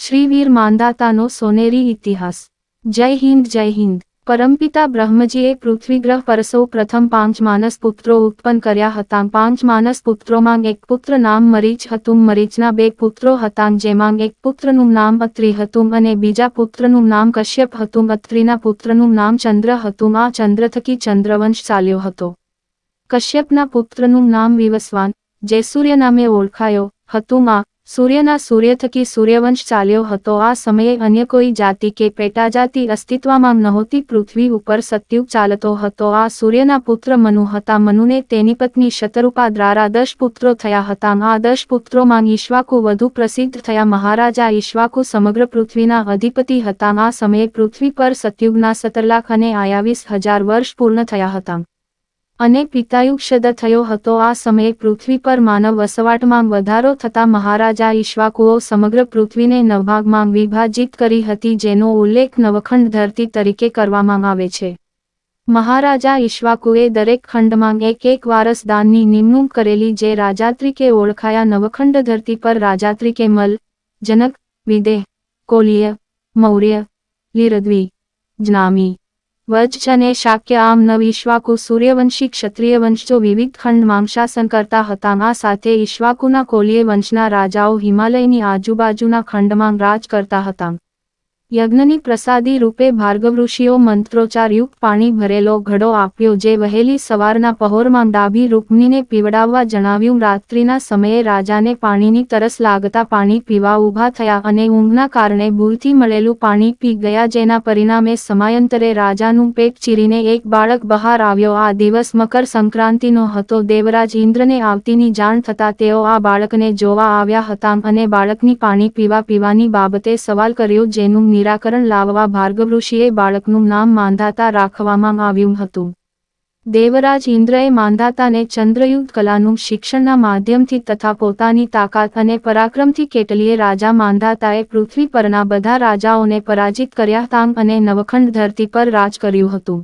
શ્રી વીર માંધાતાનો સોનેરી ઇતિહાસ। જય હિન્દ જય હિન્દ। પરમપિતા બ્રહ્મજીએ પૃથ્વીગ્રહ પર સૌ પ્રથમ 5 માનસ પુત્રો ઉત્પન્ન કર્યા હતા। 5 માનસ પુત્રોમાં એક પુત્ર નામ મરીચ હતું। મરીચના 2 પુત્રો હતા, જેમાં એક પુત્રનું નામ અત્રિ હતું અને બીજા પુત્રનું નામ કશ્યપ હતું। અત્રિના પુત્રનું નામ ચંદ્ર હતું। આ ચંદ્ર થકી ચંદ્રવંશ ચાલ્યો હતો। કશ્યપના પુત્રનું નામ વિવસ્વાન, જે સૂર્ય નામે ઓળખાયો હતું। આ સૂર્યના સૂર્ય થકી સૂર્યવંશ ચાલ્યો હતો। આ સમયે અન્ય કોઈ જાતિ કે પેટાજાતિ અસ્તિત્વમાં નહોતી। પૃથ્વી ઉપર સતયુગ ચાલતો હતો। આ સૂર્યના પુત્ર મનુ હતા। મનુને તેની પત્ની શતરૂપા દ્વારા 10 પુત્રો થયા હતા। આ 10 પુત્રોમાં ઈક્ષ્વાકુ વધુ પ્રસિદ્ધ થયા। મહારાજા ઈક્ષ્વાકુ સમગ્ર પૃથ્વીના અધિપતિ હતા। આ સમયે પૃથ્વી પર સતયુગના 17,28,000 વર્ષ પૂર્ણ થયા હતા અને પિતાયુગ શદ થયો હતો। આ સમયે પૃથ્વી પર માનવ વસવાટમાં વધારો થતાં મહારાજા ઈક્ષ્વાકુઓ સમગ્ર પૃથ્વીને 9 ભાગમાં વિભાજિત કરી હતી, જેનો ઉલ્લેખ નવખંડ ધરતી તરીકે કરવામાં આવે છે। મહારાજા ઈક્ષ્વાકુએ દરેક ખંડમાં એક વારસદારની નિમણૂક કરેલી, જે રાજા તરીકે ઓળખાયા। નવખંડ ધરતી પર રાજા તરીકે મલ, જનક, વિદેહ, કોલિય, મૌર્ય, લીરદ્વી, જ્નામી, વજ્જ અને શાક્ય આમ 9 ઈક્ષ્વાકુ સૂર્યવંશી ક્ષત્રિય વંશજો વિવિધ ખંડમાં શાસન કરતા હતા। આ સાથે ઈક્ષ્વાકુના કોલિય વંશના રાજાઓ હિમાલયની આજુબાજુના ખંડમાં રાજ કરતા હતા। યજ્ઞની પ્રસાદી રૂપે ભાર્ગવ ઋષિઓ મંત્રોચ્ચારયુક્ત પાણી ભરેલો ઘડો આપ્યો, જે વહેલી સવારના પહોરમાં ડાભી રૂકમીને પીવડાવવા જણાવ્યું। રાત્રિના સમયે રાજાને પાણીની તરસ લાગતા પાણી પીવા ઊભા થયા અને ઊંઘના કારણે ભૂલથી મળેલું પાણી પી ગયા, જેના પરિણામે સમયાંતરે રાજાનું પેટ ચીરીને એક બાળક બહાર આવ્યો। આ દિવસ મકર સંક્રાંતિનો હતો। દેવરાજ ઇન્દ્રને આવતીની જાણ થતાં તેઓ આ બાળકને જોવા આવ્યા હતા અને બાળકની પાણી પીવાની બાબતે સવાલ કર્યો, જેનું નિરાકરણ લાવવા ભાર્ગવ ઋષિએ બાળકનું નામ માંધાતા રાખવામાં આવ્યું હતું। દેવરાજ ઇન્દ્રએ માંધાતાને ચંદ્રયુદ્ધ કલાનું શિક્ષણના માધ્યમથી તથા પોતાની તાકાત અને પરાક્રમથી કેટલીય રાજા માંધાતાએ પૃથ્વી પરના બધા રાજાઓને પરાજિત કર્યા હતા અને નવખંડ ધરતી પર રાજ કર્યું હતું।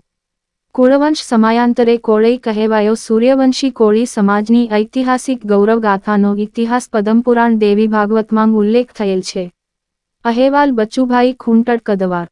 કુળવંશ સમયાંતરે કોળઈ કહેવાયો। સૂર્યવંશી કોળી સમાજની ઐતિહાસિક ગૌરવગાથાનો ઇતિહાસ પદ્મપુરાણ દેવી ભાગવતમાં ઉલ્લેખ થયેલ છે। અહેવાલ બચુભાઈ ખૂંટડ કદવાર।